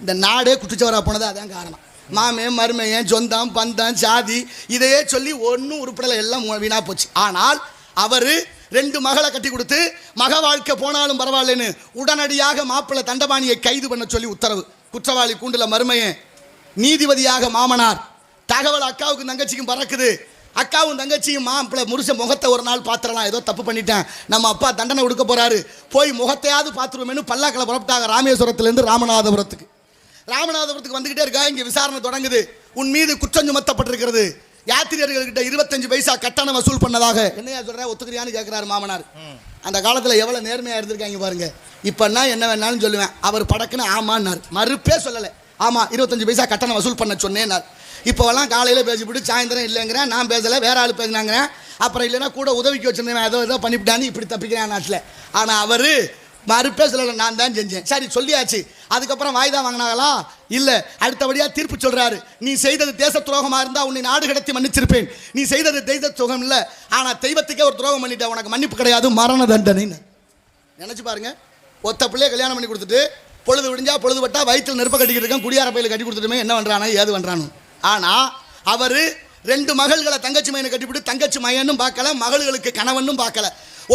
இந்த நாடே குட்டிச்சவரா போனது அதான் காரணம். மாமே மருமையன் சொந்தம் பந்தம் சாதி இதையே சொல்லி ஒன்றும் உருப்படலை, எல்லாம் வீணா போச்சு. ஆனால் அவர் 2 மகளை கட்டி கொடுத்து மக வாழ்க்கை போனாலும் பரவாயில்லைன்னு உடனடியாக மாப்பிள்ளை தண்டபாணியை கைது பண்ண சொல்லி உத்தரவு. குற்றவாளி கூண்டுல மருமையன், நீதிபதியாக மாமனார். தகவல் அக்காவுக்கும் தங்கச்சிக்கும் பறக்குது. அக்காவும் தங்கச்சியும் மாப்பிள்ளை முருச முகத்தை ஒரு நாள் பார்த்துடலாம், ஏதோ தப்பு பண்ணிட்டேன், நம்ம அப்பா தண்டனை கொடுக்க போறாரு, போய் முகத்தையாவது பார்த்துருவோமேனு பல்லாக்களை புறப்பட்டாங்க ராமேஸ்வரத்துலேருந்து ராமநாதபுரத்துக்கு. ராமநாதபுரத்துக்கு வந்துகிட்டே இருக்கா. இங்கே விசாரணை தொடங்குது. உன் மீது குற்றம் சுமத்தப்பட்டிருக்கிறது. யாத்திரியர்கள்கிட்ட 25 பைசா கட்டணம் வசூல் பண்ணதாக. என்னையா சொல்ற, ஒத்துக்கிறியான்னு கேட்கிறாரு மாமனார். அந்த காலத்தில் எவ்வளோ நேர்மையாக இருந்திருக்காங்க பாருங்க. இப்போன்னா என்ன வேணாலும் சொல்லுவேன். அவர் படக்குன்னு ஆமான்னார், மறுப்பே சொல்லலை. ஆமாம் 25 பைசா கட்டணம் வசூல் பண்ண சொன்னேன்னார். இப்போவெல்லாம் காலையில் பேசிவிட்டு சாயந்தரம் இல்லைங்கிறேன், நான் பேசலை, வேற ஆள் பேசினாங்கிறேன். அப்புறம் இல்லைன்னா கூட உதவிக்கு வச்சுருந்தேன், ஏதோ பண்ணிவிட்டான்னு இப்படி தப்பிக்கிறேன் நாட்டில். ஆனால் அவர் மறுப்பே சொல்லலை, நான் தான் செஞ்சேன். சரி சொல்லியாச்சு. அதுக்கப்புறம் வாய்தா வாங்கினாங்களா? இல்லை. அடுத்தபடியாக தீர்ப்பு சொல்கிறாரு. நீ செய்தது தேச துரோகமாக இருந்தால் உன்னை நாடு கடத்தி மன்னிச்சிருப்பேன். நீ செய்தது தெய்வ துரோகம் இல்லை, ஆனால் தெய்வத்துக்கே ஒரு துரோகம் பண்ணிட்டேன், உனக்கு மன்னிப்பு கிடையாது, மரண தண்டனைன்னு. நினச்சி பாருங்க. ஒத்த பிள்ளைய கல்யாணம் பண்ணி கொடுத்துட்டு பொழுது விடிஞ்சா பொழுது பட்டா வயிற்றில் நெருப்ப கட்டிக்கிட்டு இருக்கேன், குடியார பையில கட்டி கொடுத்துட்டுமே என்ன பண்ணுறானோ ஏது பண்ணுறானு. ஆனால் அவர் 2 மகள்களை தங்கச்சி மையனை கட்டிவிட்டு தங்கச்சி மையனும் பார்க்கல, மகள்களுக்கு கணவனும் பார்க்கல.